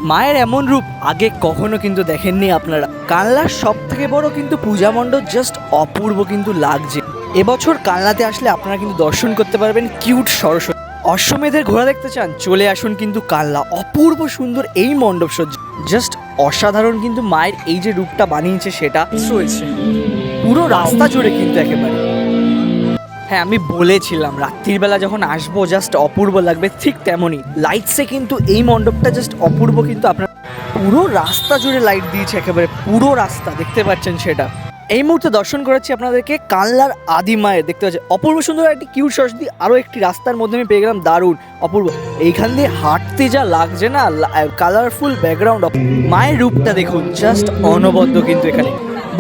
মায়ের এমন রূপ আগে কখনো কিন্তু দেখেননি আপনারা। কানলার সব থেকে বড় কিন্তু পূজা মণ্ডপ, জাস্ট অপূর্ব কিন্তু লাগছে। এবছর কানলাতে আসলে আপনারা কিন্তু দর্শন করতে পারবেন কিউট সরস্বতী। অশ্বমেধের ঘোড়া দেখতে চান, চলে আসুন কিন্তু কানলা। অপূর্ব সুন্দর এই মণ্ডপ সজ্জা, জাস্ট অসাধারণ কিন্তু মায়ের এই যে রূপটা বানিয়েছে সেটা রয়েছে পুরো রাস্তা জুড়ে কিন্তু একেবারে। হ্যাঁ, আমি বলেছিলাম রাত্রির বেলা যখন আসবো জাস্ট অপূর্ব লাগবে, ঠিক তেমনই লাইটসে কিন্তু এই মণ্ডপটা জাস্ট অপূর্ব। কিন্তু আপনার পুরো রাস্তা জুড়ে লাইট দিয়েছে, একেবারে পুরো রাস্তা দেখতে পাচ্ছেন সেটা। এই মুহূর্তে দর্শন করাচ্ছি আপনাদেরকে কানলার আদি মায়ের, দেখতে পাচ্ছি অপূর্ব সুন্দর একটি কিউট সরস্বতী। আরও একটি রাস্তার মধ্যে আমি পেয়ে গেলাম, দারুণ অপূর্ব। এইখান দিয়ে হাঁটতে যা লাগছে না, কালারফুল ব্যাকগ্রাউন্ড, মায়ের রূপটা দেখুন জাস্ট অনবদ্য। কিন্তু এখানে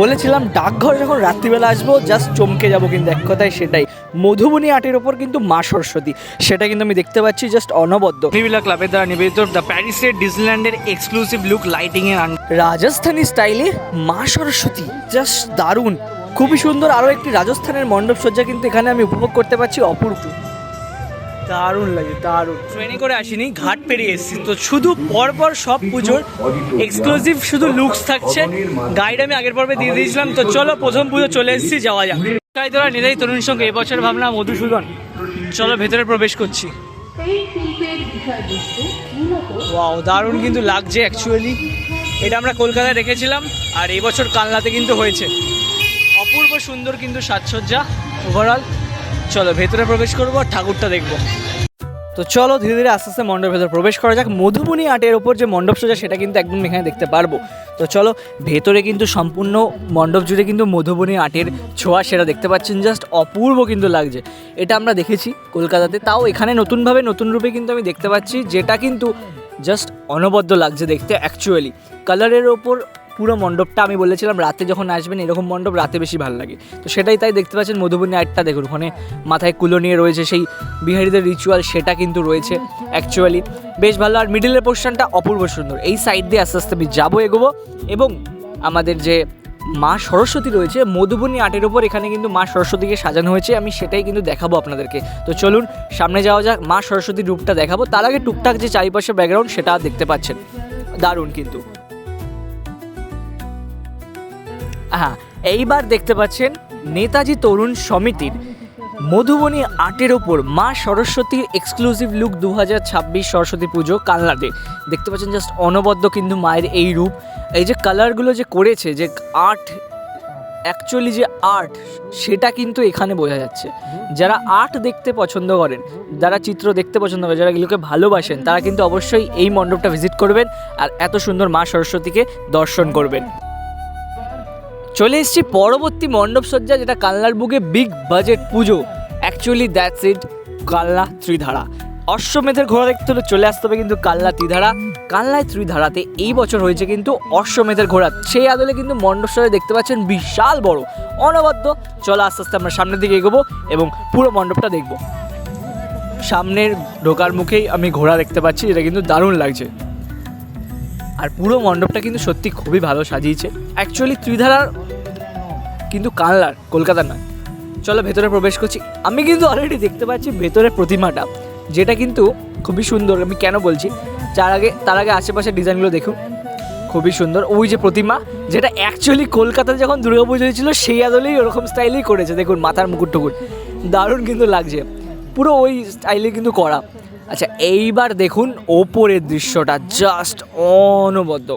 বলেছিলাম ডাকঘর যখন রাত্রিবেলা আসবো জাস্ট চমকে যাবো, কিন্তু এক কথায় সেটাই। মধুবনী আর্টের ওপর কিন্তু মা সরস্বতী, সেটা কিন্তু আমি দেখতে পাচ্ছি জাস্ট অনবদ্য। বিভিন্ন ক্লাবের দ্বারা নিবেদিত দ্য প্যারিসের ডিজনিল্যান্ডের এক্সক্লুসিভ লুক লাইটিং এর রাজস্থানী স্টাইলে মা সরস্বতী, জাস্ট দারুণ, খুবই সুন্দর। আরও একটি রাজস্থানের মণ্ডপ সজ্জা কিন্তু এখানে আমি উপভোগ করতে পারছি, অপূর্ব, দারুণ লাগে, দারুণ। ট্রেনে করে আসিনি, ঘাট পেরিয়ে এসেছি, তো শুধু পরপর সব পুজোর এক্সক্লুসিভ শুধু লুকস থাকছে। গাইড আমি আগের পর্বে দিয়ে দিয়েছিলাম, তো চলো প্রথম পুজো চলে এসেছি, যাওয়া যাক। তোরা নিতাই তরুণ সঙ্গে এবছর ভাবলাম মধুসূদন, চলো ভেতরে প্রবেশ করছি। ওয়াও, দারুণ কিন্তু লাগছে অ্যাকচুয়ালি। এটা আমরা কলকাতায় রেখেছিলাম আর এই বছর কানলাতে কিন্তু হয়েছে। অপূর্ব সুন্দর কিন্তু সাজসজ্জা ওভারঅল। চলো ভেতরে প্রবেশ করবো আর ঠাকুরটা দেখবো। তো চলো ধীরে ধীরে আস্তে আস্তে মণ্ডপের ভেতরে প্রবেশ করা যাক। মধুবনী আর্টের ওপর যে মণ্ডপ সজ্জা সেটা কিন্তু একদম এখানে দেখতে পারবো। তো চলো ভেতরে কিন্তু সম্পূর্ণ মণ্ডপ জুড়ে কিন্তু মধুবনী আর্টের ছোঁয়া, সেটা দেখতে পাচ্ছেন, জাস্ট অপূর্ব কিন্তু লাগছে। এটা আমরা দেখেছি কলকাতাতে, তাও এখানে নতুনভাবে নতুন রূপে কিন্তু আমি দেখতে পাচ্ছি, যেটা কিন্তু জাস্ট অনবদ্য লাগছে দেখতে অ্যাকচুয়ালি। কালারের ওপর পুরো মণ্ডপটা, আমি বলেছিলাম রাতে যখন আসবেন এরকম মণ্ডপ রাতে বেশি ভালো লাগে, তো সেটাই তাই দেখতে পাচ্ছেন। মধুবনী আর্টটা দেখুন, ওখানে মাথায় কুলো নিয়ে রয়েছে সেই বিহারিদের রিচুয়াল, সেটা কিন্তু রয়েছে অ্যাকচুয়ালি বেশ ভালো। আর মিডিলের পোর্শনটা অপূর্ব সুন্দর। এই সাইড দিয়ে আস্তে আস্তে আমি যাবো, এগোবো, এবং আমাদের যে মা সরস্বতী রয়েছে মধুবনী আর্টের ওপর, এখানে কিন্তু মা সরস্বতীকে সাজানো হয়েছে, আমি সেটাই কিন্তু দেখাবো আপনাদেরকে। তো চলুন সামনে যাওয়া যাক, মা সরস্বতীর রূপটা দেখাবো। তার আগে টুকটাক যে চারিপাশে ব্যাকগ্রাউন্ড সেটা দেখতে পাচ্ছেন, দারুণ কিন্তু। হ্যাঁ, এইবার দেখতে পাচ্ছেন নেতাজি তরুণ সমিতির মধুবনী আর্টের ওপর মা সরস্বতীর এক্সক্লুসিভ লুক 2026 সরস্বতী পুজো কানলাতে। দেখতে পাচ্ছেন জাস্ট অনবদ্য কিন্তু মায়ের এই রূপ। এই যে কালারগুলো যে করেছে, যে আর্ট, অ্যাকচুয়ালি যে আর্ট, সেটা কিন্তু এখানে বোঝা যাচ্ছে। যারা আর্ট দেখতে পছন্দ করেন, যারা চিত্র দেখতে পছন্দ করেন, যারা এগুলোকে ভালোবাসেন, তারা কিন্তু অবশ্যই এই মণ্ডপটা ভিজিট করবেন আর এত সুন্দর মা সরস্বতীকে দর্শন করবেন। চলে এসেছি পরবর্তী মণ্ডপ সজ্জা, যেটা কানলার বুকে বিগ বাজেট পুজো। Actually that's it, Kanla Tridhara. অশ্বমেধের ঘোড়া দেখতে হলে চলে আসতে হবে কিন্তু কানলা ত্রিধারা। কানলায় ত্রিধারাতে এই বছর হয়েছে কিন্তু অশ্বমেধের ঘোড়া, সেই আদলে কিন্তু মণ্ডপ সজ্জা দেখতে পাচ্ছেন বিশাল বড়, অনবদ্য। চলো আস্তে আস্তে আমরা সামনের দিকে এগোবো এবং পুরো মণ্ডপটা দেখবো। সামনের ঢোকার মুখেই আমি ঘোড়া দেখতে পাচ্ছি, যেটা কিন্তু দারুণ লাগছে। আর পুরো মণ্ডপটা কিন্তু সত্যি খুবই ভালো সাজিয়েছে। অ্যাকচুয়ালি ত্রিধারার কিন্তু কানলার, কলকাতার নয়। চলো ভেতরে প্রবেশ করছি। আমি কিন্তু অলরেডি দেখতে পাচ্ছি ভেতরে প্রতিমাটা, যেটা কিন্তু খুবই সুন্দর। আমি কেন বলছি, তার আগে আশেপাশের ডিজাইনগুলো দেখুন, খুবই সুন্দর। ওই যে প্রতিমা, যেটা অ্যাকচুয়ালি কলকাতায় যখন দুর্গাপুজো হয়েছিল সেই আদলেই ওরকম স্টাইলেই করেছে। দেখুন মাথার মুকুট টুকুট দারুণ কিন্তু লাগছে, পুরো ওই স্টাইলে কিন্তু করা। আচ্ছা, এইবার দেখুন ওপরের দৃশ্যটা, জাস্ট অনবদ্য।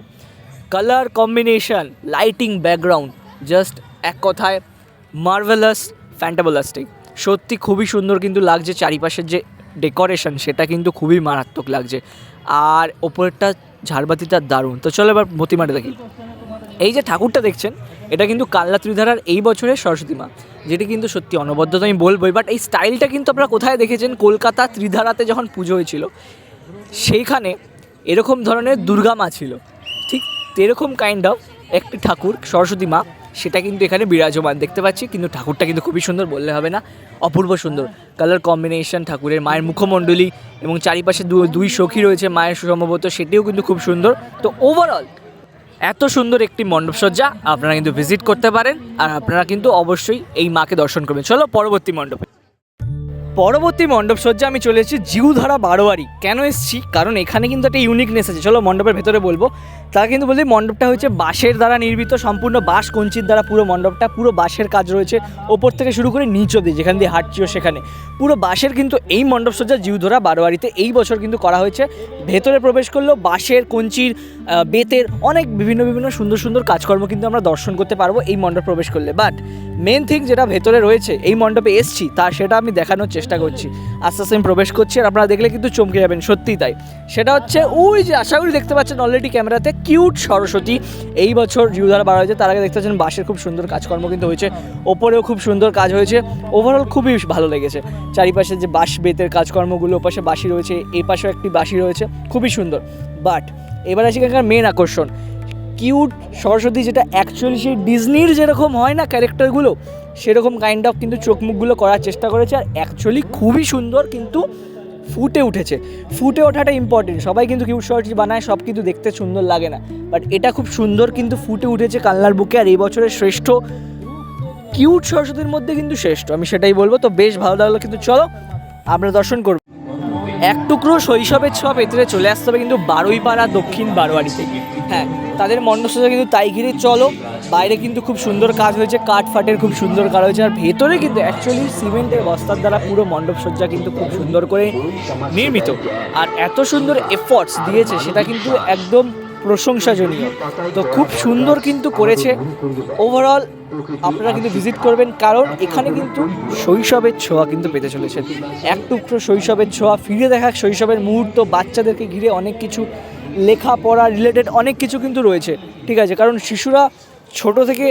Colour combination, lighting, background, just এক কথায় মার্ভেলাস, ফ্যান্টাবলাস্টিক। সত্যি খুবই সুন্দর কিন্তু লাগছে। চারিপাশের যে ডেকোরেশন সেটা কিন্তু খুবই মারাত্মক লাগছে। আর ওপরেরটা ঝাড়বাতিটা দারুণ। তো চলো এবার প্রতিমাটা দেখি। এই যে ঠাকুরটা দেখছেন, এটা কিন্তু কানলা ত্রিধারার এই বছরের সরস্বতী মা, যেটি কিন্তু সত্যি অনবদ্য, তো আমি বলবোই। বাট এই স্টাইলটা কিন্তু আপনারা কোথায় দেখেছেন? কলকাতা ত্রিধারাতে যখন পুজো হয়েছিল সেইখানে এরকম ধরনের দুর্গা মা ছিল, ঠিক এরকম কাইন্ড অফ একটি ঠাকুর সরস্বতী মা, সেটা কিন্তু এখানে বিরাজমান দেখতে পাচ্ছি। কিন্তু ঠাকুরটা কিন্তু খুবই সুন্দর, বললে হবে না, অপূর্ব সুন্দর। কালার কম্বিনেশন, ঠাকুরের মায়ের মুখমণ্ডলী এবং চারিপাশে দুই সখী রয়েছে মায়ের সুসম্ভবত, সেটিও কিন্তু খুব সুন্দর। তো ওভারঅল এত সুন্দর একটি মণ্ডপসজ্জা আপনারা কিন্তু ভিজিট করতে পারেন আর আপনারা কিন্তু অবশ্যই এই মাকে দর্শন করবেন। চলো পরবর্তী মণ্ডপে। পরবর্তী মণ্ডপ সজ্জা আমি চলে এসেছি জিউধারা বারোয়ারি। কেন এসেছি? কারণ এখানে কিন্তু একটা ইউনিকনেস আছে। চলো মণ্ডপের ভেতরে বলবো। তারা কিন্তু বলছি মণ্ডপটা হচ্ছে বাঁশের দ্বারা নির্মিত, সম্পূর্ণ বাঁশ কঞ্চির দ্বারা পুরো মণ্ডপটা, পুরো বাঁশের কাজ রয়েছে ওপর থেকে শুরু করে নিচ অবধি, যেখান দিয়ে হাঁটছিও সেখানে পুরো বাঁশের। কিন্তু এই মণ্ডপ সজ্জা জিউধারা বারোয়ারিতে এই বছর কিন্তু করা হয়েছে। ভেতরে প্রবেশ করলেও বাঁশের কঞ্চির বেতের অনেক বিভিন্ন সুন্দর সুন্দর কাজকর্ম কিন্তু আমরা দর্শন করতে পারবো এই মণ্ডপ প্রবেশ করলে। বাট মেন থিং যেটা ভেতরে রয়েছে এই মণ্ডপে এসছি তার সেটা আমি দেখানোর চেষ্টা করছি। আস্তে আস্তে আমি প্রবেশ করছি আর আপনারা দেখলে কিন্তু চমকে যাবেন, সত্যিই তাই। সেটা হচ্ছে ওই যে আশা করি দেখতে পাচ্ছেন অলরেডি ক্যামেরাতে, কিউট সরস্বতী এই বছর জিউধারা বাড়া হয়েছে। তার আগে দেখতে পাচ্ছেন বাঁশের খুব সুন্দর কাজকর্ম কিন্তু হয়েছে, ওপরেও খুব সুন্দর কাজ হয়েছে। ওভারঅল খুবই ভালো লেগেছে। চারিপাশে যে বাঁশ বেতের কাজকর্মগুলো, ওপাশে বাঁশি রয়েছে, এই পাশেও একটি বাঁশি রয়েছে, খুবই সুন্দর। বাট এবার আছে এখানকার মেন আকর্ষণ, কিউট সরস্বতী, যেটা অ্যাকচুয়ালি সেই ডিজনির যেরকম হয় না ক্যারেক্টারগুলো, সেরকম কাইন্ড অফ কিন্তু চোখ মুখগুলো করার চেষ্টা করেছে। আর অ্যাকচুয়ালি খুবই সুন্দর কিন্তু ফুটে উঠেছে। ফুটে ওঠাটা ইম্পর্টেন্ট। সবাই কিন্তু কিউট সরস্বতী বানায়, সব কিন্তু দেখতে সুন্দর লাগে না, বাট এটা খুব সুন্দর কিন্তু ফুটে উঠেছে কালনার বুকে। আর এই বছরের শ্রেষ্ঠ কিউট সরস্বতীর মধ্যে কিন্তু শ্রেষ্ঠ, আমি সেটাই বলবো। তো বেশ ভালো লাগলো, কিন্তু চলো আমরা দর্শন করব। এক টুকরো শৈশবের ছোঁয়া পেতে চলে আসতে হবে কিন্তু বারুইপাড়া দক্ষিণ বারোয়ারিতে। হ্যাঁ, তাদের মণ্ডপ সজ্জা কিন্তু তাই ঘিরে। চলো, বাইরে কিন্তু খুব সুন্দর কাজ হয়েছে, কাঠ ফাটের খুব সুন্দর কাজ হয়েছে। আর ভেতরে কিন্তু অ্যাকচুয়ালি সিমেন্টের বস্তার দ্বারা পুরো মণ্ডপ সজ্জা কিন্তু খুব সুন্দর করে নির্মিত। আর এত সুন্দর এফর্টস দিয়েছে সেটা কিন্তু একদম প্রশংসাজনীয়। তো খুব সুন্দর কিন্তু করেছে। ওভারঅল আপনারা কিন্তু ভিজিট করবেন, কারণ এখানে কিন্তু শৈশবের ছোঁয়া কিন্তু পেতে চলেছেন। এক টুকরো শৈশবের ছোঁয়া, ফিরে দেখা শৈশবের মুহূর্ত, বাচ্চাদেরকে ঘিরে অনেক কিছু লেখাপড়া রিলেটেড অনেক কিছু কিন্তু রয়েছে, ঠিক আছে? কারণ শিশুরা ছোট থেকে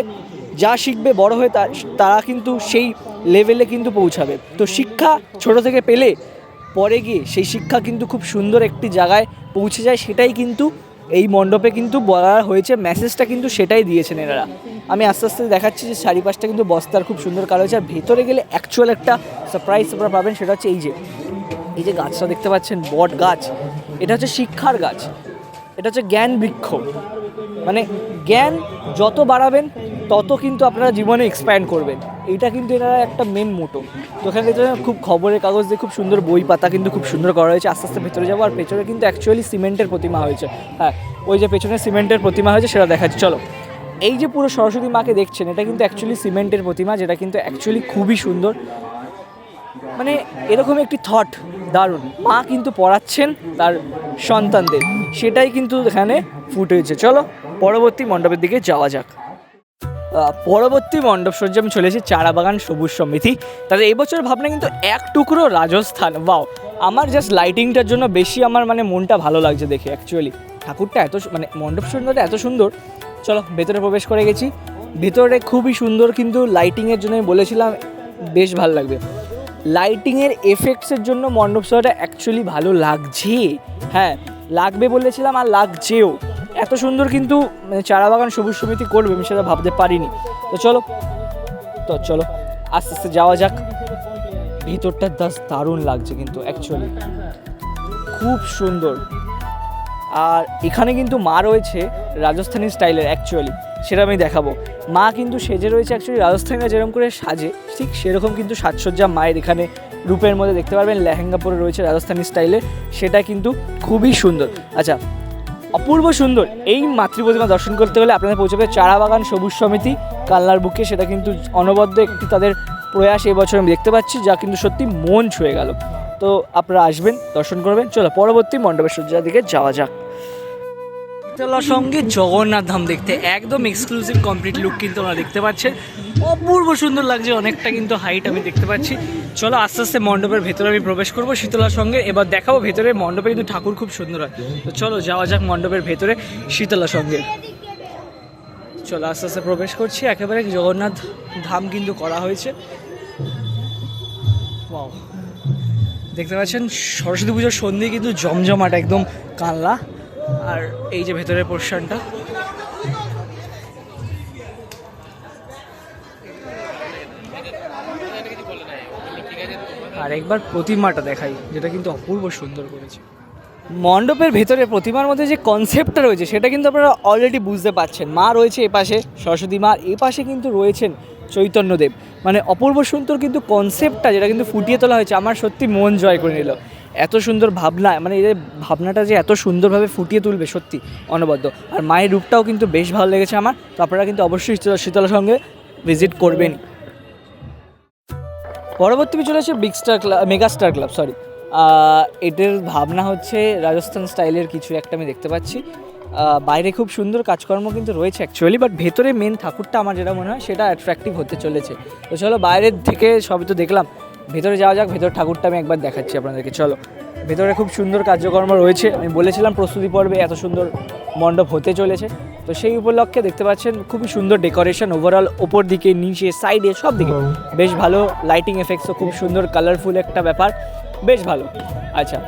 যা শিখবে বড় হয়ে তারা কিন্তু সেই লেভেলে কিন্তু পৌঁছাবে। তো শিক্ষা ছোট থেকে পেলে পরে গিয়ে সেই শিক্ষা কিন্তু খুব সুন্দর একটি জায়গায় পৌঁছে যায়। সেটাই কিন্তু এই মণ্ডপে কিন্তু বলা হয়েছে, মেসেজটা কিন্তু সেটাই দিয়েছেন এনারা। আমি আস্তে আস্তে দেখাচ্ছি যে চারিপাশটা কিন্তু বস্তার খুব সুন্দর কাজ হয়েছে। আর ভেতরে গেলে অ্যাকচুয়াল একটা সারপ্রাইজ আপনারা পাবেন, সেটা হচ্ছে এই যে গাছটা দেখতে পাচ্ছেন, বট গাছ। এটা হচ্ছে শিক্ষার গাছ, এটা হচ্ছে জ্ঞান বৃক্ষ। মানে জ্ঞান যত বাড়াবেন তত কিন্তু আপনারা জীবনে এক্সপ্যান্ড করবেন, এইটা কিন্তু এনারা একটা মেন মোটো। তো এখানে খুব খবরের কাগজ দিয়ে খুব সুন্দর বই পাতা কিন্তু খুব সুন্দর করা হয়েছে। আস্তে আস্তে ভেতরে যাবো। আর পেছনে কিন্তু অ্যাকচুয়ালি সিমেন্টের প্রতিমা হয়েছে। হ্যাঁ, ওই যে পেছনে সিমেন্টের প্রতিমা হয়েছে সেটা দেখাচ্ছি। চলো, এই যে পুরো সরস্বতী মাকে দেখছেন, এটা কিন্তু অ্যাকচুয়ালি সিমেন্টের প্রতিমা, যেটা কিন্তু অ্যাকচুয়ালি খুবই সুন্দর। মানে এরকম একটি থট দারুণ। মা কিন্তু পড়াচ্ছেন তার সন্তানদের, সেটাই কিন্তু এখানে ফুটে হয়েছে। চলো পরবর্তী মণ্ডপের দিকে যাওয়া যাক। পরবর্তী মণ্ডপ সজ্জা আমি চলে এসেছি চারাবাগান সবুজ সমিতি। তাদের এই বছর ভাবনা কিন্তু এক টুকরো রাজস্থান। ওয়াও, আমার জাস্ট লাইটিংটার জন্য বেশি আমার মানে মনটা ভালো লাগছে দেখে। অ্যাকচুয়ালি ঠাকুরটা এত মানে মণ্ডপ সজ্জাটা এত সুন্দর। চলো ভেতরে প্রবেশ করে গেছি। ভেতরে খুবই সুন্দর কিন্তু লাইটিংয়ের জন্য আমি বলেছিলাম বেশ ভালো লাগবে। লাইটিংয়ের এফেক্টসের জন্য মণ্ডপ সজ্জাটা অ্যাকচুয়ালি ভালো লাগছে। হ্যাঁ, লাগবে বলেছিলাম আর লাগছেও। এত সুন্দর কিন্তু চারাবাগান সবুজ সমিতি করবে আমি সেটা ভাবতে পারিনি। তো চলো আস্তে আস্তে যাওয়া যাক। ভিতরটা দারুণ লাগছে কিন্তু অ্যাকচুয়ালি খুব সুন্দর। আর এখানে কিন্তু মা রয়েছে রাজস্থানি স্টাইলের, অ্যাকচুয়ালি সেটা আমি দেখাবো। মা কিন্তু সেজে রয়েছে অ্যাকচুয়ালি রাজস্থানীরা যেরকম করে সাজে ঠিক সেরকম কিন্তু সাজসজ্জা মায়ের এখানে রূপের মধ্যে দেখতে পারবেন। লেহেঙ্গা পরে রয়েছে রাজস্থানি স্টাইলের, সেটা কিন্তু খুবই সুন্দর। আচ্ছা, অপূর্ব সুন্দর এই মাতৃপ্রতিমা দর্শন করতে হলে আপনাদের পৌঁছাবে চারাবাগান সবুজ সমিতি কালনার বুকে। সেটা কিন্তু অনবদ্য একটি তাদের প্রয়াস এবছর আমি দেখতে পাচ্ছি, যা কিন্তু সত্যি মন ছুঁয়ে গেল। তো আপনারা আসবেন, দর্শন করবেন। চলো পরবর্তী মণ্ডপের সজ্জার দিকে যাওয়া যাক। শীতলার সঙ্গে জগন্নাথ ধাম দেখতে একদম এক্সক্লুসিভ কমপ্লিট লুক কিন্তু আমরা দেখতে পাচ্ছেন। অপূর্ব সুন্দর লাগছে, অনেকটা কিন্তু হাইট আমি দেখতে পাচ্ছি। চলো আস্তে আস্তে মণ্ডপের ভেতরে আমি প্রবেশ করবো শীতলার সঙ্গে। এবার দেখাবো ভেতরে মণ্ডপে কিন্তু ঠাকুর খুব সুন্দর হয়। তো চলো যাওয়া যাক মণ্ডপের ভেতরে শীতলার সঙ্গে। চলো আস্তে আস্তে প্রবেশ করছি। একেবারে জগন্নাথ ধাম কিন্তু করা হয়েছে। ওয়াও, দেখতে পাচ্ছেন সরস্বতী পুজোর সন্ধে কিন্তু জমজমাট একদম কালনা। আর এই যে ভেতরের পোর্শনটা, আর একবার প্রতিমাটা দেখাই, যেটা কিন্তু অপূর্ব সুন্দর করেছে। মণ্ডপের ভেতরে প্রতিমার মধ্যে যে কনসেপ্টটা রয়েছে সেটা কিন্তু আপনারা অলরেডি বুঝতে পারছেন। মা রয়েছে এপাশে, সরস্বতী মা, এপাশে কিন্তু রয়েছেন চৈতন্যদেব। মানে অপূর্ব সুন্দর কিন্তু কনসেপ্টটা যেটা কিন্তু ফুটিয়ে তোলা হয়েছে, আমার সত্যি মন জয় করে নিল। এত সুন্দর ভাবনা, মানে এই যে ভাবনাটা যে এত সুন্দরভাবে ফুটিয়ে তুলবে, সত্যি অনবদ্য। আর মায়ের রূপটাও কিন্তু বেশ ভালো লেগেছে আমার। তো আপনারা কিন্তু অবশ্যই শীতলার সঙ্গে ভিজিট করবেন। পরবর্তী চলে আসে big star club, mega star club, sorry. এটার ভাবনা হচ্ছে রাজস্থান স্টাইলের কিছু একটা আমি দেখতে পাচ্ছি। বাইরে খুব সুন্দর কাজকর্ম কিন্তু রয়েছে অ্যাকচুয়ালি, বাট ভেতরে মেন ঠাকুরটা আমার যেটা মনে হয় সেটা অ্যাট্রাকটিভ হতে চলেছে। তো চলো বাইরের থেকে সবই তো দেখলাম, ভেতরে যাওয়া যাক। ভেতর ঠাকুরটা আমি একবার দেখাচ্ছি আপনাদেরকে, চলো। ভেতরে খুব সুন্দর কার্যকর্ম রয়েছে। আমি বলেছিলাম প্রস্তুতি পর্বে এত সুন্দর মণ্ডপ হতে চলেছে, তো সেই উপলক্ষে দেখতে পাচ্ছেন খুবই সুন্দর ডেকোরেশন ওভারঅল, ওপর দিকে, নিচে, সাইডে, সব দিকে বেশ ভালো লাইটিং এফেক্টসও খুব সুন্দর, কালারফুল একটা ব্যাপার, বেশ ভালো। আচ্ছা,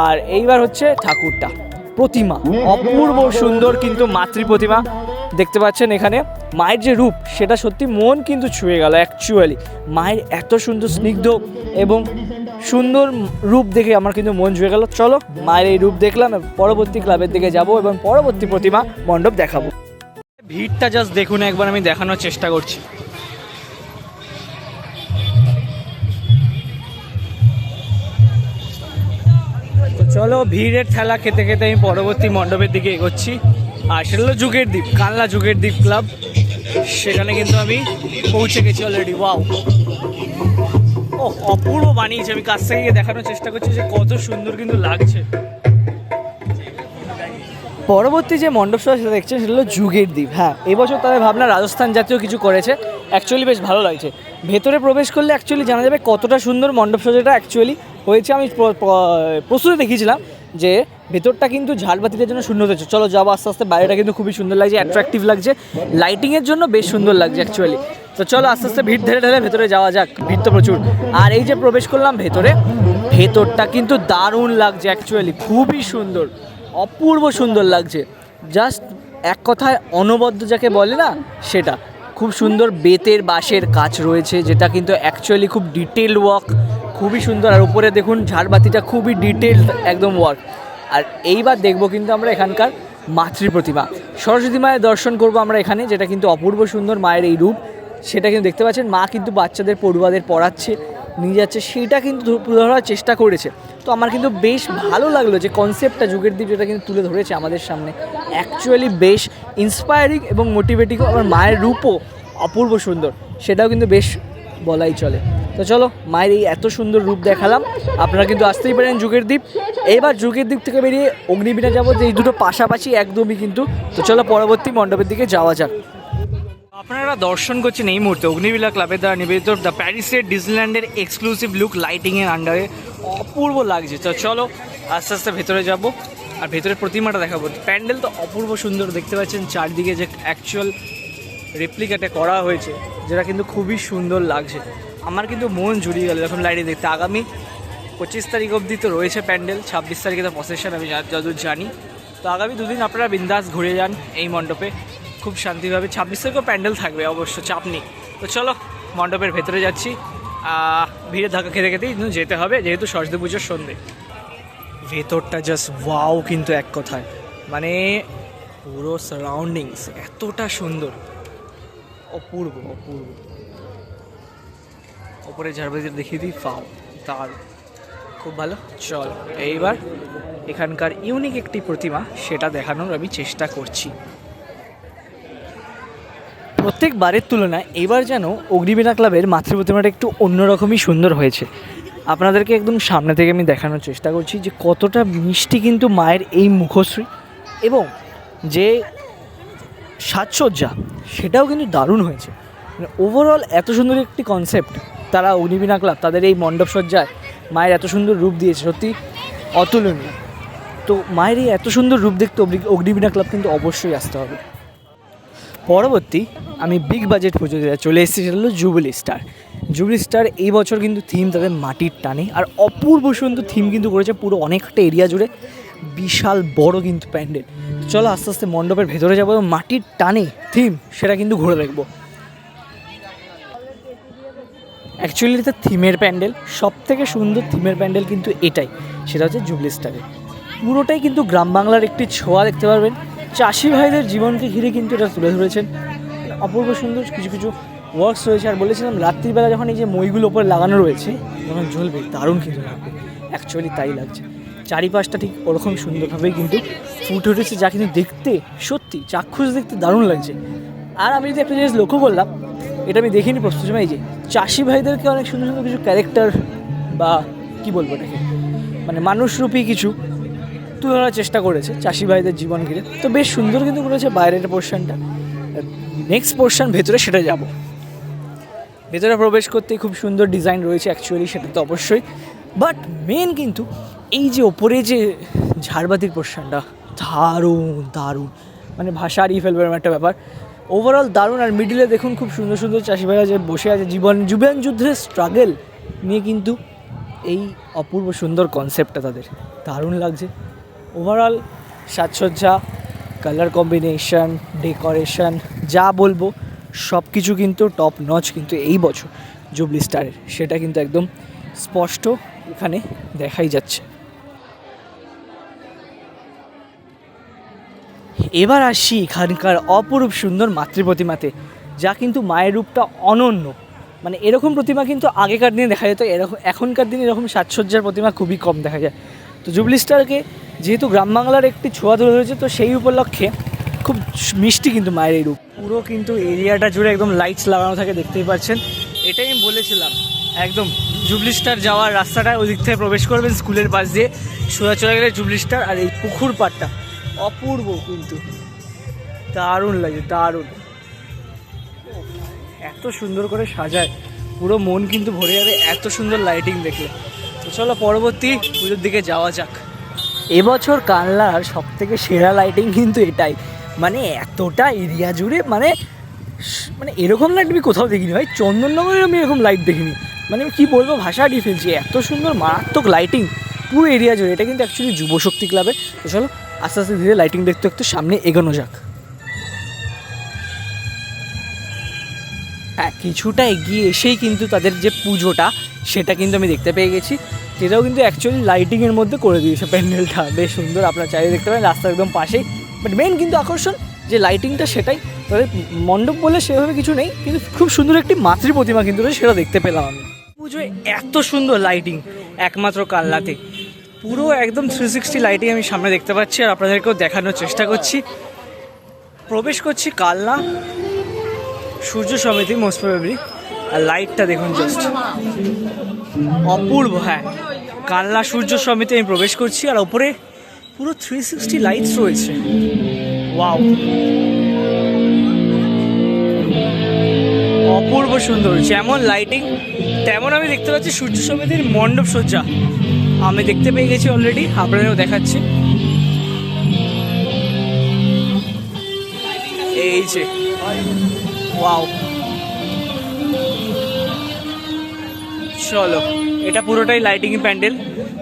আর এইবার হচ্ছে ঠাকুরটা, প্রতিমা অপূর্ব সুন্দর কিন্তু মাতৃ প্রতিমা দেখতে পাচ্ছেন এখানে। মায়ের যে রূপ সেটা সত্যি মন কিন্তু ছুঁয়ে গেল অ্যাকচুয়ালি। মায়ের এত সুন্দর স্নিগ্ধ এবং সুন্দর রূপ দেখে আমার কিন্তু মন ছুঁয়ে গেল। চলো মায়ের এই রূপ দেখলাম, পরবর্তী ক্লাবের দিকে যাব এবং পরবর্তী প্রতিমা মণ্ডপ দেখাবো। ভিড়টা জাস্ট দেখুন একবার, আমি দেখানোর চেষ্টা করছি। তো চলো, ভিড়ের ঠেলা খেতে খেতে আমি পরবর্তী মণ্ডপের দিকে এগোচ্ছি। আর সেটা হলো যুগের দ্বীপ, কানলা যুগের দ্বীপ ক্লাব। সেখানে কিন্তু আমি পৌঁছে গেছি অলরেডি। ওয়াও, ও অপূর্ব বানিয়েছে। আমি কাছ থেকে গিয়ে দেখানোর চেষ্টা করছি যে কত সুন্দর কিন্তু লাগছে। পরবর্তী যে মণ্ডপ সেটা দেখছেন সেটা হলো যুগের দ্বীপ। হ্যাঁ, এবছর তাদের ভাবনা রাজস্থান জাতীয় কিছু করেছে, অ্যাকচুয়ালি বেশ ভালো লাগছে। ভেতরে প্রবেশ করলে অ্যাকচুয়ালি জানা যাবে কতটা সুন্দর মণ্ডপ সজ্জাটা অ্যাকচুয়ালি হয়েছে। আমি প্রস্তুতি দেখিয়েছিলাম যে ভেতরটা কিন্তু ঝাড়বাতিটার জন্য শূন্য হয়েছে। চলো যাবো আস্তে আস্তে। বাইরেটা কিন্তু খুবই সুন্দর লাগছে, অ্যাট্রাকটিভ লাগছে, লাইটিংয়ের জন্য বেশ সুন্দর লাগছে অ্যাকচুয়ালি। তো চলো আস্তে আস্তে ভিড় ঢেলে ঢেলে ভেতরে যাওয়া যাক। ভিড় তো প্রচুর। আর এই যে প্রবেশ করলাম ভেতরে, ভেতরটা কিন্তু দারুণ লাগছে অ্যাকচুয়ালি, খুবই সুন্দর, অপূর্ব সুন্দর লাগছে। জাস্ট এক কথায় অনবদ্য যাকে বলে না, সেটা খুব সুন্দর। বেতের বাঁশের কাজ রয়েছে, যেটা কিন্তু অ্যাকচুয়ালি খুব ডিটেল ওয়ার্ক, খুবই সুন্দর। আর উপরে দেখুন ঝাড়বাতিটা খুবই ডিটেলড একদম ওয়ার্ক। আর এইবার দেখবো কিন্তু আমরা এখানকার মাতৃ প্রতিমা, সরস্বতী মায়ের দর্শন করবো আমরা এখানে, যেটা কিন্তু অপূর্ব সুন্দর মায়ের এই রূপ। সেটা কিন্তু দেখতে পাচ্ছেন, মা কিন্তু বাচ্চাদের পড়ুয়াদের পড়াচ্ছে, নিয়ে যাচ্ছে, সেইটা কিন্তু তুলে ধরার চেষ্টা করেছে। তো আমার কিন্তু বেশ ভালো লাগলো যে কনসেপ্টটা যুগের দ্বীপ যেটা কিন্তু তুলে ধরেছে আমাদের সামনে, অ্যাকচুয়ালি বেশ ইন্সপায়ারিং এবং মোটিভেটিং। আমার মায়ের রূপও অপূর্ব সুন্দর, সেটাও কিন্তু বেশ বলাই চলে। তো চলো, মায়ের এই এত সুন্দর রূপ দেখালাম, আপনারা কিন্তু আসতেই পারেন যুগের দ্বীপ। এইবার যুগের দ্বীপ থেকে বেরিয়ে অগ্নিবীণা যাবো, যে এই দুটো পাশাপাশি একদমই কিন্তু। তো চলো পরবর্তী মণ্ডপের দিকে যাওয়া যাক। আপনারা দর্শন করছেন এই মুহূর্তে অগ্নিবীণা ক্লাবের দ্বারা নিবেদিত দ্য প্যারিসের ডিজনিল্যান্ডের এক্সক্লুসিভ লুক লাইটিংয়ের আন্ডারে। অপূর্ব লাগছে। তো চলো আস্তে আস্তে ভেতরে যাব আর ভেতরের প্রতিমাটা দেখাবো। প্যান্ডেল তো অপূর্ব সুন্দর দেখতে পাচ্ছেন, চারদিকে যে অ্যাকচুয়াল রেপ্লিকাটা করা হয়েছে, যেটা কিন্তু খুবই সুন্দর লাগছে। আমার কিন্তু মন জুড়িয়ে গেল যখন লাইটে দেখতে। আগামী 25 তারিখ অবধি তো রয়েছে প্যান্ডেল, 26 তারিখে তো প্রসেশন, আমি যতদূর জানি। তো আগামী দুদিন আপনারা বিন্দাস ঘুরে যান এই মণ্ডপে, খুব শান্তিভাবে। 26 তারিখেও প্যান্ডেল থাকবে অবশ্য, চাপ নেই। তো চলো মণ্ডপের ভেতরে যাচ্ছি। ভিড়ে ধাক্কা খেতে খেতেই যেতে হবে, যেহেতু সরস্বতী পুজোর সন্ধ্যে। ভেতরটা জাস্ট ওয়াও কিন্তু এক কথায়, মানে পুরো সারাউন্ডিংস এতটা সুন্দর, অপূর্ব অপূর্ব। ওপরে ঝাড়বাতি দেখিয়ে দিই, ফাও তার খুব ভালো। চল এইবার এখানকার ইউনিক একটি প্রতিমা, সেটা দেখানোর আমি চেষ্টা করছি। প্রত্যেকবারের তুলনায় এবার যেন অগ্নিবীণা ক্লাবের মাতৃ প্রতিমাটা একটু অন্যরকমই সুন্দর হয়েছে। আপনাদেরকে একদম সামনে থেকে আমি দেখানোর চেষ্টা করছি যে কতটা মিষ্টি কিন্তু মায়ের এই মুখশ্রী, এবং যে সাজসজ্জা সেটাও কিন্তু দারুণ হয়েছে। মানে ওভারঅল এত সুন্দর একটি কনসেপ্ট তারা অগ্নিবীণা ক্লাব তাদের এই মণ্ডপ সজ্জায় মায়ের এত সুন্দর রূপ দিয়েছে, সত্যি অতুলনীয়। তো মায়ের এই এত সুন্দর রূপ দেখতে অগ্নিবীণা ক্লাব কিন্তু অবশ্যই আসতে হবে। পরবর্তী আমি বিগ বাজেট পুজো চলে এসেছি, সেটা হলো জুবিলি স্টার। জুবিলি স্টার এই বছর কিন্তু থিম তাদের মাটির টানে, আর অপূর্ব সুন্দর থিম কিন্তু করেছে পুরো অনেকটা এরিয়া জুড়ে, বিশাল বড় কিন্তু প্যান্ডেল। চলো আস্তে আস্তে মণ্ডপের ভেতরে যাবো এবং মাটির টানে থিম সেটা কিন্তু ঘুরে দেখবো। অ্যাকচুয়ালি এটা থিমের প্যান্ডেল, সব থেকে সুন্দর থিমের প্যান্ডেল কিন্তু এটাই, সেটা হচ্ছে জুবিলি স্টারে। পুরোটাই কিন্তু গ্রাম বাংলার একটি ছোঁয়া দেখতে পারবেন। চাষি ভাইদের জীবনকে ঘিরে কিন্তু এটা তুলে ধরেছেন। অপূর্ব সুন্দর কিছু কিছু ওয়ার্কস রয়েছে। আর বলেছিলাম রাত্রিবেলা যখন এই যে মইগুলো ওপরে লাগানো রয়েছে যখন জ্বলবে দারুণ কিন্তু লাগবে, অ্যাকচুয়ালি তাই লাগছে। চারিপাশটা ঠিক ওরকম সুন্দরভাবেই কিন্তু ফুটে উঠেছে, যা কিন্তু দেখতে সত্যি চাক্ষুষ দেখতে দারুণ লাগছে। আর আমি যদি একটা জিনিস লক্ষ্য করলাম, এটা আমি দেখিনি প্রস্তুত সময়, এই যে চাষি ভাইদেরকে অনেক সুন্দর সুন্দর কিছু ক্যারেক্টার বা কি বলবো এটাকে, মানে মানুষরূপী কিছু তুলে ধরার চেষ্টা করেছে চাষি ভাইদের জীবন ঘিরে। তো বেশ সুন্দর কিন্তু করেছে বাইরের পোর্শনটা। নেক্সট পোর্শন ভেতরে, সেটা যাব। ভেতরে প্রবেশ করতেই খুব সুন্দর ডিজাইন রয়েছে অ্যাকচুয়ালি, সেটা তো অবশ্যই। বাট মেন কিন্তু এই যে ওপরে যে ঝাড়বাতির পোর্শনটা দারুণ দারুণ, মানে ভাষা হারিয়ে ফেলবে এরকম একটা ব্যাপার। ওভারঅল দারুণ। আর মিডিলে দেখুন খুব সুন্দর সুন্দর চাষি ভাইরা যে বসে আছে জীবন যুদ্ধের স্ট্রাগল নিয়ে, কিন্তু এই অপূর্ব সুন্দর কনসেপ্টটা তাদের দারুণ লাগছে। ওভারঅল সাজসজ্জা, কালার কম্বিনেশন, ডেকোরেশন, যা বলবো সব কিছু কিন্তু টপ নচ কিন্তু এই বছর জুবলি স্টারের, সেটা কিন্তু একদম স্পষ্ট এখানে দেখাই যাচ্ছে। এবার আসছি এখানকার অপরূপ সুন্দর মাতৃপ্রতিমাতে, যা কিন্তু মায়ের রূপটা অনন্য। মানে এরকম প্রতিমা কিন্তু আগেকার দিনে দেখা যেত, এরকম এখনকার দিনে এরকম সাজসজ্জার প্রতিমা খুবই কম দেখা যায়। তো জুবলি স্টারকে যেহেতু গ্রাম বাংলার একটি ছোঁয়া ধরে রয়েছে, তো সেই উপলক্ষে খুব মিষ্টি কিন্তু মায়ের এই রূপ। পুরো কিন্তু এরিয়াটা জুড়ে একদম লাইটস লাগানো থাকে, দেখতেই পাচ্ছেন। এটাই আমি বলেছিলাম, একদম জুবলি স্টার যাওয়ার রাস্তাটা ওই দিক থেকে প্রবেশ করবেন স্কুলের পাশ দিয়ে, সোজা চলে গেলে জুবলি স্টার। আর এই পুকুর পাড়টা অপূর্ব কিন্তু দারুণ লাগে, দারুণ। এত সুন্দর করে সাজায়, পুরো মন কিন্তু ভরে যাবে এত সুন্দর লাইটিং দেখলে। তো চলো পরবর্তী পুজোর দিকে যাওয়া যাক। এবছর কানলার সব থেকে সেরা লাইটিং কিন্তু এটাই, মানে এতটা এরিয়া জুড়ে, মানে মানে এরকম লাইট আমি কোথাও দেখিনি ভাই, চন্দননগরে আমি এরকম লাইট দেখিনি। মানে আমি কী বলবো, ভাষা হারিয়ে ফেলছি, এত সুন্দর মারাত্মক লাইটিং পুরো এরিয়া জুড়ে। এটা কিন্তু অ্যাকচুয়ালি যুবশক্তি ক্লাবের। তো চলো আস্তে আস্তে ধীরে লাইটিং দেখতে একটু সামনে এগোনো যাক। হ্যাঁ, কিছুটা এগিয়ে এসেই কিন্তু তাদের যে পুজোটা সেটা কিন্তু আমি দেখতে পেয়ে গেছি, যেটাও কিন্তু অ্যাকচুয়ালি লাইটিংয়ের মধ্যে করে দিয়েছে প্যান্ডেলটা, বেশ সুন্দর। আপনারা চাইলে দেখতে পারেন, রাস্তার একদম পাশেই। বাট মেন কিন্তু আকর্ষণ যে লাইটিংটা, সেটাই। তাদের মণ্ডপ বলে সেভাবে কিছু নেই, কিন্তু খুব সুন্দর একটি মাতৃ প্রতিমা কিন্তু সেটা দেখতে পেলাম আমি। পুজোয় এত সুন্দর লাইটিং একমাত্র কালনাতে, পুরো একদম 360 লাইটিং আমি সামনে দেখতে পাচ্ছি, আর আপনাদেরকেও দেখানোর চেষ্টা করছি। প্রবেশ করছি কালনা সূর্য সমিতি মোস্ট প্রবাবলি। আর লাইটটা দেখুন জাস্ট অপূর্ব। হ্যাঁ, কালনা সূর্য সমিতি আমি প্রবেশ করছি, আর ওপরে পুরো 360 লাইটস রয়েছে। ওয়াও, অপূর্ব সুন্দর। যেমন লাইটিং তেমন আমি দেখতে পাচ্ছি সূর্য সমিতির মণ্ডপ সজ্জা আমি দেখতে পেয়ে গেছি অলরেডি, আপনাদেরও দেখাচ্ছি। এই যে ওয়াও, চলো এটা পুরোটাই লাইটিং প্যান্ডেল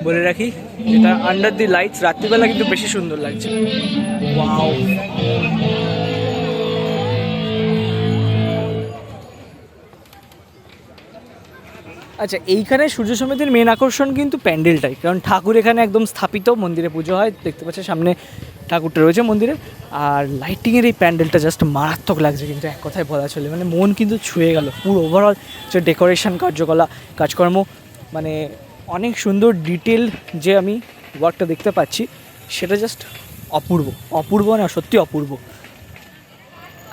বলে রাখি, এটা আন্ডার দি লাইটস। রাত্রিবেলা কিন্তু বেশি সুন্দর লাগছে। ওয়াও, আচ্ছা, এইখানে সূর্য সমিতির মেন আকর্ষণ কিন্তু প্যান্ডেলটাই, কারণ ঠাকুর এখানে একদম স্থাপিত, মন্দিরে পুজো হয়, দেখতে পাচ্ছেন সামনে ঠাকুরটা রয়েছে মন্দিরে। আর লাইটিংয়ের এই প্যান্ডেলটা জাস্ট মারাত্মক লাগছে কিন্তু, এক কথায় বলা চলে, মানে মন কিন্তু ছুঁয়ে গেল পুরো। ওভারঅল যে ডেকোরেশন কাজকর্ম, মানে অনেক সুন্দর ডিটেল যে আমি ওয়ার্কটা দেখতে পাচ্ছি, সেটা জাস্ট অপূর্ব না, সত্যি অপূর্ব।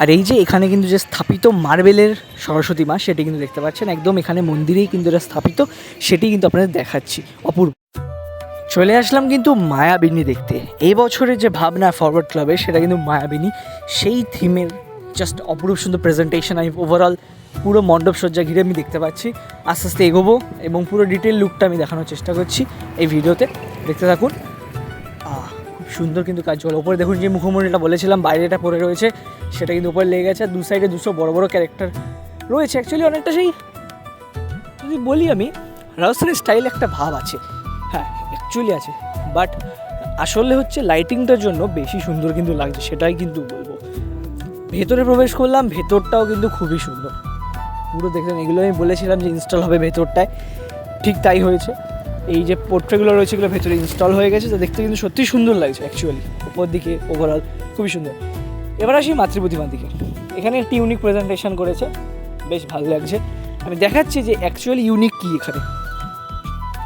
আর এই যে এখানে কিন্তু যে স্থাপিত মার্বেলের সরস্বতী মা, সেটি কিন্তু দেখতে পাচ্ছেন একদম এখানে মন্দিরেই কিন্তু এটা স্থাপিত, সেটি কিন্তু আপনাদের দেখাচ্ছি, অপূর্ব। চলে আসলাম কিন্তু মায়াবিনী দেখতে। এই বছরের যে ভাবনা ফরওয়ার্ড ক্লাবের, সেটা কিন্তু মায়াবিনী, সেই থিমের জাস্ট অপূর্ব সুন্দর প্রেজেন্টেশন আমি ওভারঅল পুরো মণ্ডপ সজ্জা ঘিরে আমি দেখতে পাচ্ছি। আস্তে আস্তে এগোবো এবং পুরো ডিটেল লুকটা আমি দেখানোর চেষ্টা করছি এই ভিডিওতে, দেখতে থাকুন। খুব সুন্দর কিন্তু কাজ চলে। ওপরে দেখুন যে মুখমণ্ডলটা বলেছিলাম বাইরেটা পড়ে রয়েছে, সেটা কিন্তু উপরে লেগে গেছে। আর দু সাইডে 200 বড় বড় ক্যারেক্টার রয়েছে। অ্যাকচুয়ালি অনেকটা সেই, যদি বলি আমি, রাজস্থানি স্টাইল একটা ভাব আছে, হ্যাঁ অ্যাকচুয়ালি আছে। বাট আসলে হচ্ছে লাইটিংটার জন্য বেশি সুন্দর কিন্তু লাগছে, সেটাই কিন্তু বলবো। ভেতরে প্রবেশ করলাম, ভেতরটাও কিন্তু খুবই সুন্দর পুরো। দেখলেন, এগুলো আমি বলেছিলাম যে ইনস্টল হবে ভেতরটায়, ঠিক তাই হয়েছে। এই যে পোর্ট্রেগুলো রয়েছে এগুলো ভেতরে ইনস্টল হয়ে গেছে, তো দেখতে কিন্তু সত্যিই সুন্দর লাগছে অ্যাকচুয়ালি, উপর দিকে ওভারঅল খুবই সুন্দর। এবার আসি মাতৃ প্রতিমার দিকে। এখানে একটি ইউনিক প্রেজেন্টেশন করেছে, বেশ ভালো লাগছে। আমি দেখাচ্ছি যে অ্যাকচুয়ালি ইউনিক কী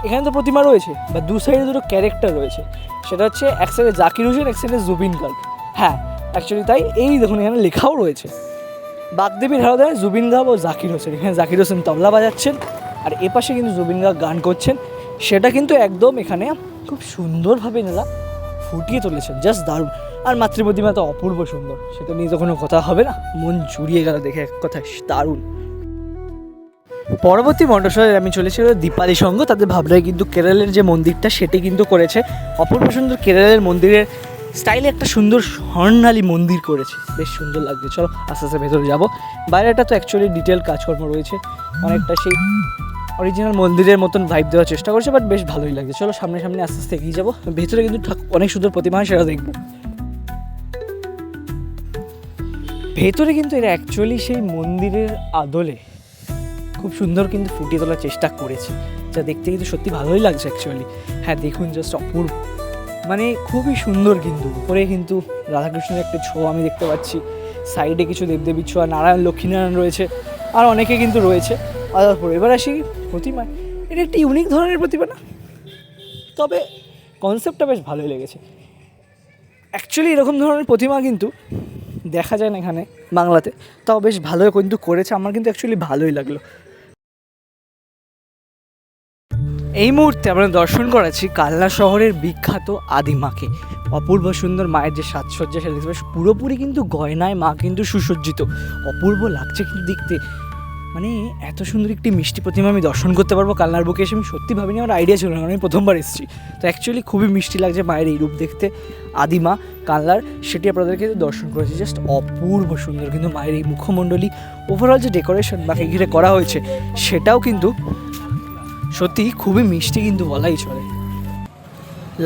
এখানে তো প্রতিমা রয়েছে, বা দু সাইডে দুটো ক্যারেক্টার রয়েছে, সেটা হচ্ছে এক সাইডে জাকির হোসেন, এক সাইডে জুবিন গার্গ। হ্যাঁ অ্যাকচুয়ালি তাই, এই দেখুন এখানে লেখাও রয়েছে বাগদেবীর হারদায় জুবিন গার্গ ও জাকির হোসেন। এখানে জাকির হোসেন তবলা বাজাচ্ছেন আর এপাশে কিন্তু জুবিন গার্গ গান করছেন, সেটা কিন্তু একদম এখানে খুব সুন্দরভাবে এনারা ফুটিয়ে তুলেছেন, জাস্ট দারুণ। আর মাতৃ প্রতিমা তো অপূর্ব সুন্দর, সেটা নিয়ে তো কোনো কথা হবে না, মন জুড়িয়ে গেল দেখে, এক কথা দারুণ। পরবর্তী মণ্ডপে আমি চলেছি দীপালি সংঘ, তাদের ভাবনায় কিন্তু কেরলের যে মন্দিরটা সেটি কিন্তু করেছে অপূর্ব সুন্দর। কেরলের মন্দিরের স্টাইলে একটা সুন্দর স্বর্ণালী মন্দির করেছে, বেশ সুন্দর লাগছে। চলো আস্তে আস্তে ভেতরে যাবো। বাইরেটা তো অ্যাকচুয়ালি ডিটেল কাজকর্ম রয়েছে, অনেকটা সেই অরিজিনাল মন্দিরের মতন ভাইব দেওয়ার চেষ্টা করছে, বাট বেশ ভালোই লাগছে। চলো সামনে সামনে আস্তে আস্তে এগিয়ে যাবো। ভেতরে কিন্তু অনেক সুন্দর প্রতিমা, সেটা দেখবো। ভেতরে কিন্তু এরা অ্যাকচুয়ালি সেই মন্দিরের আদলে খুব সুন্দর কিন্তু ফুটিয়ে তোলার চেষ্টা করেছে, যা দেখতে কিন্তু সত্যি ভালোই লাগছে অ্যাকচুয়ালি। হ্যাঁ দেখুন, জাস্ট অপূর্ব, মানে খুবই সুন্দর। কিন্তু উপরে কিন্তু রাধাকৃষ্ণের একটা ছোঁয়া আমি দেখতে পাচ্ছি, সাইডে কিছু দেবদেবীর ছোঁয়া, নারায়ণ লক্ষ্মীনারায়ণ রয়েছে, আর অনেকে কিন্তু রয়েছে। তারপর এবার আসি প্রতিমা। এটা একটি ইউনিক ধরনের প্রতিমা না, তবে কনসেপ্টটা বেশ ভালোই লেগেছে অ্যাকচুয়ালি। এরকম ধরনের প্রতিমা কিন্তু দেখা যায় না এখানে বাংলাতে, তাও বেশ ভালোই কিন্তু করেছে, আমার কিন্তু অ্যাকচুয়ালি ভালোই লাগলো। এই মুহূর্তে আমরা দর্শন করাচ্ছি কালনা শহরের বিখ্যাত আদিমাকে। অপূর্ব সুন্দর মায়ের যে সাজসজ্জা, সেটা দেখতে পাচ্ছি পুরোপুরি কিন্তু গয়নায় মা কিন্তু সুসজ্জিত, অপূর্ব লাগছে কিন্তু দেখতে। মানে এত সুন্দর একটি মিষ্টি প্রতিমা আমি দর্শন করতে পারবো কালনার বুকে এসে আমি সত্যি ভাবিনি, আমার আইডিয়া ছিল না, আমি প্রথমবার এসেছি। তো অ্যাকচুয়ালি খুবই মিষ্টি লাগছে মায়ের এই রূপ দেখতে, আদিমা কালনার, সেটি আপনাদেরকে দর্শন করেছি। জাস্ট অপূর্ব সুন্দর কিন্তু মায়ের এই মুখমণ্ডলী, ওভারঅল যে ডেকোরেশন মাকে ঘিরে করা হয়েছে সেটাও কিন্তু সত্যি খুবই মিষ্টি কিন্তু বলাই চলে।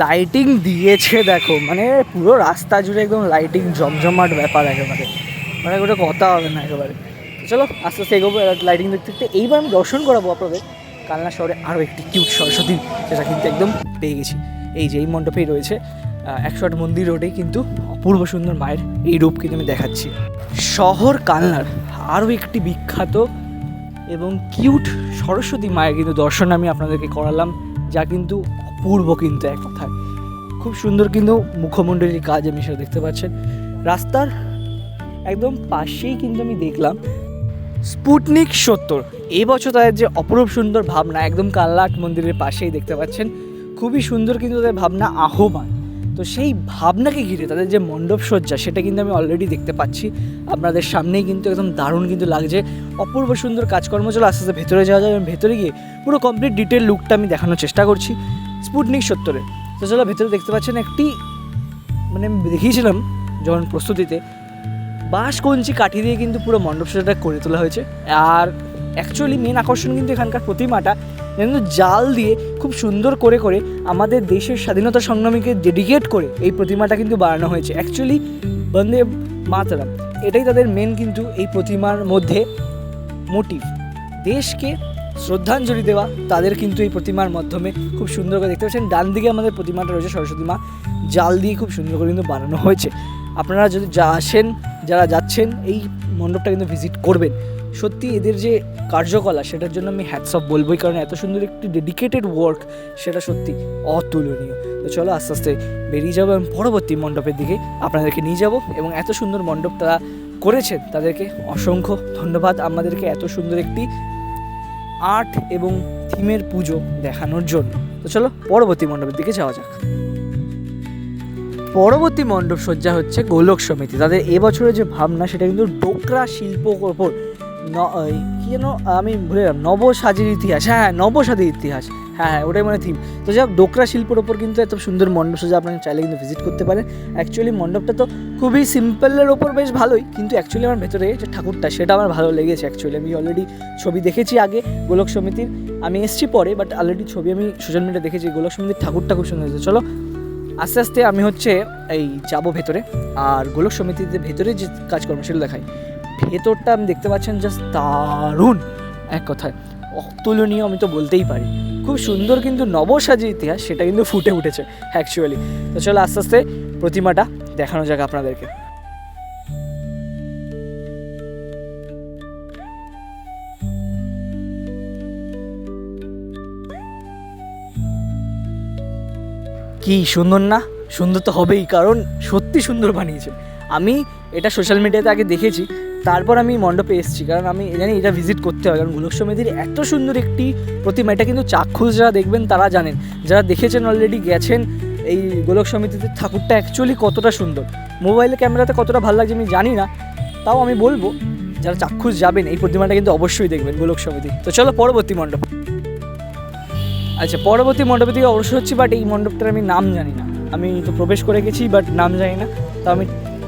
লাইটিং দিয়েছে দেখো, মানে পুরো রাস্তা জুড়ে একদম লাইটিং জমজমাট ব্যাপার একেবারে, মানে ওটা কথা হবে না একেবারে। চলো আস্তে আস্তে এগোবো লাইটিং দেখতে দেখতে। এইবার আমি দর্শন করাবো আপনাদের কালনা শহরে আরও একটি কিউট সরস্বতী, যেটা কিন্তু একদম পেয়ে গেছি। এই যে এই মণ্ডপেই রয়েছে 108 মন্দির রোডেই কিন্তু অপূর্ব সুন্দর মায়ের এই রূপ কিন্তু আমি দেখাচ্ছি। শহর কালনার আরও একটি বিখ্যাত এবং কিউট সরস্বতী মায়ের কিন্তু দর্শন আমি আপনাদেরকে করালাম, যা কিন্তু অপূর্ব কিন্তু এক কথায় খুব সুন্দর কিন্তু মুখমণ্ডলীর কাজ আমি সেটা দেখতে পাচ্ছেন। রাস্তার একদম পাশেই কিন্তু আমি দেখলাম স্পুটনিক 70, এই বছর তাদের যে অপরূপ সুন্দর ভাবনা, একদম কালনাট মন্দিরের পাশেই দেখতে পাচ্ছেন, খুবই সুন্দর কিন্তু তাদের ভাবনা আহ্বান। তো সেই ভাবনাকে ঘিরে তাদের যে মণ্ডপ সজ্জা, সেটা কিন্তু আমি অলরেডি দেখতে পাচ্ছি আপনাদের সামনেই, কিন্তু একদম দারুণ কিন্তু লাগছে, অপূর্ব সুন্দর কাজকর্ম। চলো আস্তে আস্তে ভেতরে যাওয়া যায় এবং ভেতরে গিয়ে পুরো কমপ্লিট ডিটেল লুকটা আমি দেখানোর চেষ্টা করছি স্পুটনিক 70-এর। তো চলো ভেতরে দেখতে পাচ্ছেন একটি, মানে আমি দেখিয়েছিলাম যখন প্রস্তুতিতে, বাঁশ কঞ্চি কাঠি দিয়ে কিন্তু পুরো মণ্ডপ সজ্জাটা করে তোলা হয়েছে। আর অ্যাকচুয়ালি মেন আকর্ষণ কিন্তু এখানকার প্রতিমাটা কিন্তু জাল দিয়ে খুব সুন্দর করে করে আমাদের দেশের স্বাধীনতা সংগ্রামীকে ডেডিকেট করে এই প্রতিমাটা কিন্তু বানানো হয়েছে। অ্যাকচুয়ালি বন্দে মাতরম, এটাই তাদের মেন কিন্তু এই প্রতিমার মধ্যে মোটিভ, দেশকে শ্রদ্ধাঞ্জলি দেওয়া তাদের কিন্তু এই প্রতিমার মাধ্যমে খুব সুন্দর করে দেখতে পাচ্ছেন। ডান দিকে আমাদের প্রতিমাটা রয়েছে সরস্বতী মা, জাল দিয়ে খুব সুন্দর করে কিন্তু বানানো হয়েছে। আপনারা যদি যারা যাচ্ছেন এই মণ্ডপটা কিন্তু ভিজিট করবেন। সত্যি এদের যে কার্যকলা, সেটার জন্য আমি হ্যাটস অফ বলবোই, কারণ এত সুন্দর একটি ডেডিকেটেড ওয়ার্ক, সেটা সত্যি অতুলনীয়। তো চলো আস্তে আস্তে বেরিয়ে যাবো এবং পরবর্তী মণ্ডপের দিকে আপনাদেরকে নিয়ে যাব। এবং এত সুন্দর মণ্ডপ তারা করেছেন, তাদেরকে অসংখ্য ধন্যবাদ আমাদেরকে এত সুন্দর একটি আর্ট এবং থিমের পুজো দেখানোর জন্য। তো চলো পরবর্তী মণ্ডপের দিকে যাওয়া যাক। পরবর্তী মণ্ডপ সজ্জা হচ্ছে গোলক সমিতি, তাদের এবছরের যে ভাবনা সেটা কিন্তু ডোকরা শিল্পর ওপর কি যেন আমি ভুলে গেলাম, নবসাজের ইতিহাস, হ্যাঁ নবসাজের ইতিহাস, হ্যাঁ ওটাই মানে থিম। তো যাই হোক, ডোকরা শিল্পর ওপর কিন্তু এত সুন্দর মণ্ডপ সজ্জা আপনারা চাইলে কিন্তু ভিজিট করতে পারেন। অ্যাকচুয়ালি মণ্ডপটা তো খুবই সিম্পলের ওপর বেশ ভালোই, কিন্তু অ্যাকচুয়ালি আমার ভেতরে যে ঠাকুরটা সেটা আমার ভালো লেগেছে। অ্যাকচুয়ালি আমি অলরেডি ছবি দেখেছি আগে গোলক সমিতির, আমি এসছি পরে, বাট অলরেডি ছবি আমি সোশ্যাল মিডিয়া দেখেছি। গোলক সমিতির ঠাকুরটা খুব সুন্দর হয়েছে। চলো আস্তে আস্তে আমি এই যাবো ভেতরে, আর গোলক সমিতিতে ভেতরে যে কাজকর্ম সেটা দেখাই। ভেতরটা আমি দেখতে পাচ্ছেন জাস্ট দারুণ, এক কথায় অতুলনীয় আমি তো বলতেই পারি। খুব সুন্দর কিন্তু নবসাজে ইতিহাস সেটা কিন্তু ফুটে উঠেছে অ্যাকচুয়ালি। তো চলো আস্তে আস্তে প্রতিমাটা দেখানো যাক আপনাদেরকে। কি সুন্দর না? সুন্দর তো হবেই, কারণ সত্যি সুন্দর বানিয়েছে। আমি এটা সোশ্যাল মিডিয়াতে আগে দেখেছি, তারপর আমি মণ্ডপে এসেছি, কারণ আমি জানি এটা ভিজিট করতে হয়, কারণ গোলক সমিতির এত সুন্দর একটি প্রতিমা, এটা কিন্তু চাক্ষুষ যারা দেখবেন তারা জানেন, যারা দেখেছেন অলরেডি গেছেন এই গোলক সমিতিতে ঠাকুরটা অ্যাকচুয়ালি কতটা সুন্দর। মোবাইলে ক্যামেরাতে কতটা ভালো লাগছে আমি জানি না, তাও আমি বলবো যারা চাক্ষুষ যাবেন এই প্রতিমাটা কিন্তু অবশ্যই দেখবেন গোলক সমিতি। তো চলো পরবর্তী মণ্ডপ। আচ্ছা, পরবর্তী মণ্ডপের দিকে অবশ্যই হচ্ছি, বাট এই মণ্ডপটার আমি নাম জানি না। আমি তো প্রবেশ করে গেছি বাট নাম জানি না, তো আমি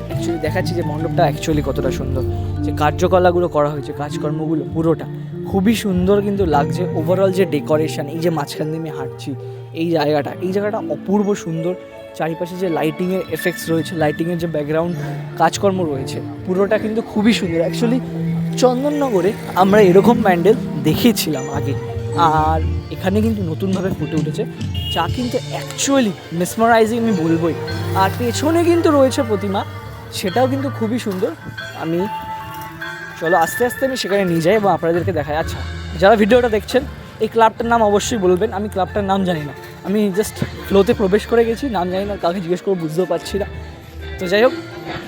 অ্যাকচুয়ালি দেখাচ্ছি যে মণ্ডপটা অ্যাকচুয়ালি কতটা সুন্দর, যে কার্যকলাগুলো করা হয়েছে, কাজকর্মগুলো পুরোটা খুবই সুন্দর কিন্তু লাগছে। ওভারঅল যে ডেকোরেশন, এই যে মাঝখান দিয়ে আমি হাঁটছি, এই জায়গাটা অপূর্ব সুন্দর। চারিপাশে যে লাইটিংয়ের এফেক্টস রয়েছে, লাইটিংয়ের যে ব্যাকগ্রাউন্ড কাজকর্ম রয়েছে, পুরোটা কিন্তু খুবই সুন্দর। অ্যাকচুয়ালি চন্দননগরে আমরা এরকম প্যান্ডেল দেখেছিলাম আগে, আর এখানে কিন্তু নতুনভাবে ফুটে উঠেছে, যা কিন্তু অ্যাকচুয়ালি মেসমারাইজিং আমি বলবোই। আর পেছনে কিন্তু রয়েছে প্রতিমা, সেটাও কিন্তু খুবই সুন্দর। আমি চলো আস্তে আস্তে আমি সেখানে নিয়ে যাই এবং আপনাদেরকে দেখাই। আচ্ছা, যারা ভিডিওটা দেখছেন এই ক্লাবটার নাম অবশ্যই বলবেন, আমি ক্লাবটার নাম জানি না, আমি জাস্ট ফ্লোতে প্রবেশ করে গেছি, নাম জানি না, কাউকে জিজ্ঞেস করে বুঝতেও পারছি না। তো যাই হোক,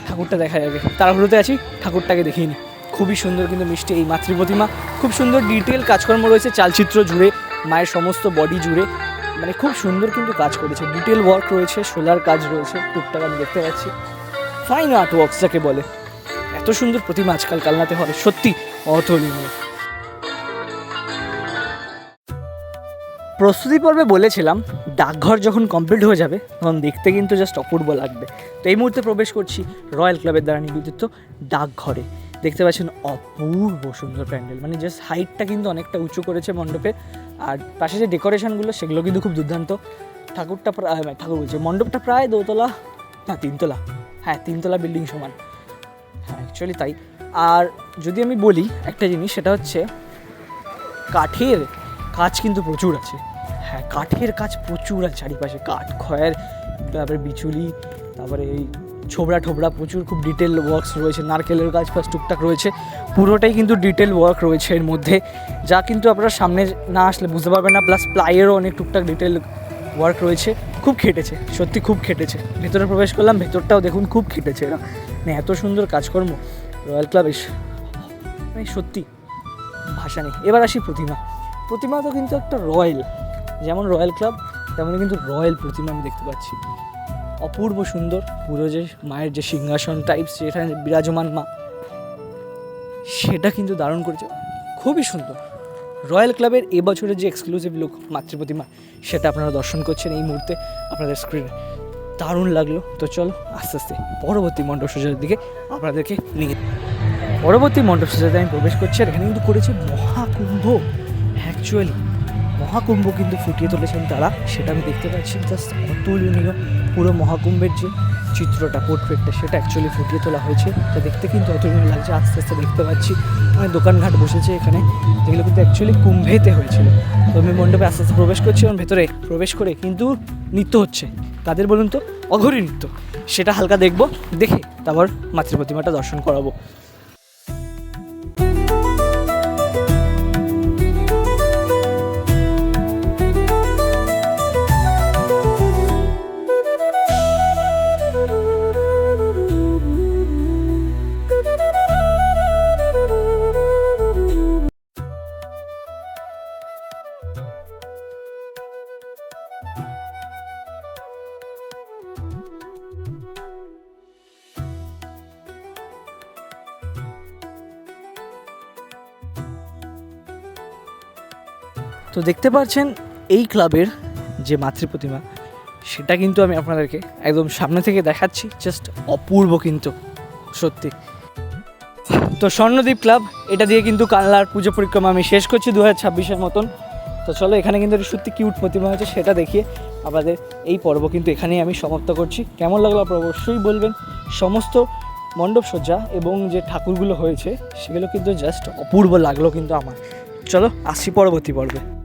ঠাকুরটা দেখা যাবে, তাড়াহুড়োতে আছি, ঠাকুরটাকে দেখিয়ে নিই। খুবই সুন্দর কিন্তু মিষ্টি এই মাতৃ প্রতিমা, খুব সুন্দর ডিটেল কাজকর্ম রয়েছে চালচিত্র জুড়ে, মায়ের সমস্ত বডি জুড়ে, মানে খুব সুন্দর কিন্তু কাজ করেছে, ডিটেল ওয়ার্ক রয়েছে, সোলার কাজ রয়েছে, টুকটাক আমি দেখতে পাচ্ছি। ফাইন আর্ট ওয়ার্কস যাকে বলে, এত সুন্দর প্রতিমা আজকাল কালনাতে হয়, সত্যি অতুলনীয়। প্রস্তুতি পর্বে বলেছিলাম ডাকঘর যখন কমপ্লিট হয়ে যাবে তখন দেখতে কিন্তু জাস্ট অপূর্ব লাগবে। তো এই মুহূর্তে প্রবেশ করছি রয়্যাল ক্লাবের দ্বারা নিবেদিত ডাকঘরে। দেখতে পাচ্ছেন অপূর্ব সুন্দর প্যান্ডেল, মানে জাস্ট হাইটটা কিন্তু অনেকটা উঁচু করেছে মণ্ডপে, আর পাশে যে ডেকোরেশনগুলো সেগুলো কিন্তু খুব দুর্দান্ত। ঠাকুর বলছে মণ্ডপটা প্রায় 3তলা বিল্ডিং সমান, হ্যাঁ অ্যাকচুয়ালি তাই। আর যদি আমি বলি একটা জিনিস, সেটা হচ্ছে কাঠের কাজ কিন্তু প্রচুর আছে, হ্যাঁ কাঠের কাজ প্রচুর আছে চারিপাশে, কাঠ খয়ের, তারপরে বিচুলি, তারপরে এই ছোবড়া প্রচুর খুব ডিটেল ওয়ার্কস রয়েছে, নারকেলের গাছ ফাছ টুকটাক রয়েছে, পুরোটাই কিন্তু ডিটেল ওয়ার্ক রয়েছে এর মধ্যে, যা কিন্তু আপনারা সামনে না আসলে বুঝতে পারবেন না। প্লাস প্লাইয়েরও অনেক টুকটাক ডিটেল ওয়ার্ক রয়েছে, খুব খেটেছে, সত্যি খুব খেটেছে। ভেতরে প্রবেশ করলাম, ভেতরটাও দেখুন খুব খেটেছে এরা, মানে এত সুন্দর কাজকর্ম রয়্যাল ক্লাব, মানে সত্যি ভাষা নেই। এবার আসি প্রতিমা তো কিন্তু একটা রয়্যাল, যেমন রয়্যাল ক্লাব তেমনই কিন্তু রয়্যাল প্রতিমা আমি দেখতে পাচ্ছি, অপূর্ব সুন্দর। পুরো যে মায়ের যে সিংহাসন টাইপস যেখানে বিরাজমান মা, সেটা কিন্তু দারুণ করেছে, খুবই সুন্দর। রয়্যাল ক্লাবের এবছরের যে এক্সক্লুসিভ লুক মাতৃ প্রতিমা, সেটা আপনারা দর্শন করছেন এই মুহূর্তে আপনাদের স্ক্রিনে, দারুণ লাগলো। তো চলো আস্তে আস্তে পরবর্তী মণ্ডপ সজ্জার দিকে আপনাদেরকে নিয়ে, পরবর্তী মণ্ডপ সজ্জাতে আমি প্রবেশ করছি। আর এখানে কিন্তু করেছে মহাকুম্ভ, অ্যাকচুয়ালি মহাকুম্ভ কিন্তু ফুটিয়ে তুলেছেন তারা, সেটা আমি দেখতে পাচ্ছি, জাস্ট অতুলনীয়। পুরো মহাকুম্ভের যে চিত্রটা, পোর্ট্রেটটা, সেটা অ্যাকচুয়ালি ফুটিয়ে তোলা হয়েছে, তা দেখতে কিন্তু অতুলনীয় লাগছে। আস্তে আস্তে দেখতে পাচ্ছি অনেক দোকানঘাট বসেছে এখানে, যেগুলো কিন্তু অ্যাকচুয়ালি কুম্ভেতে হয়েছিল। তো আমি মণ্ডপে আস্তে আস্তে প্রবেশ করছি এবং ভেতরে প্রবেশ করে কিন্তু নৃত্য হচ্ছে, কাদের বলুন তো, অঘরী নৃত্য, সেটা হালকা দেখবো, দেখে তারপর মাতৃ প্রতিমাটা দর্শন করাবো। তো দেখতে পাচ্ছেন এই ক্লাবের যে মাতৃ প্রতিমা, সেটা কিন্তু আমি আপনাদেরকে একদম সামনে থেকে দেখাচ্ছি, জাস্ট অপূর্ব কিন্তু সত্যি। তো স্বর্ণদ্বীপ ক্লাব, এটা দিয়ে কিন্তু কালনার পুজো পরিক্রমা আমি শেষ করছি 2026-এর মতন। তো চলো এখানে কিন্তু একটা সত্যি কিউট প্রতিমা হয়েছে, সেটা দেখিয়ে আপনাদের এই পর্ব কিন্তু এখানেই আমি সমাপ্ত করছি। কেমন লাগলো আপনারা অবশ্যই বলবেন। সমস্ত মণ্ডপ সজ্জা এবং যে ঠাকুরগুলো হয়েছে সেগুলো কিন্তু জাস্ট অপূর্ব লাগলো কিন্তু আমার, চলো আসছি পরবর্তী পর্বে।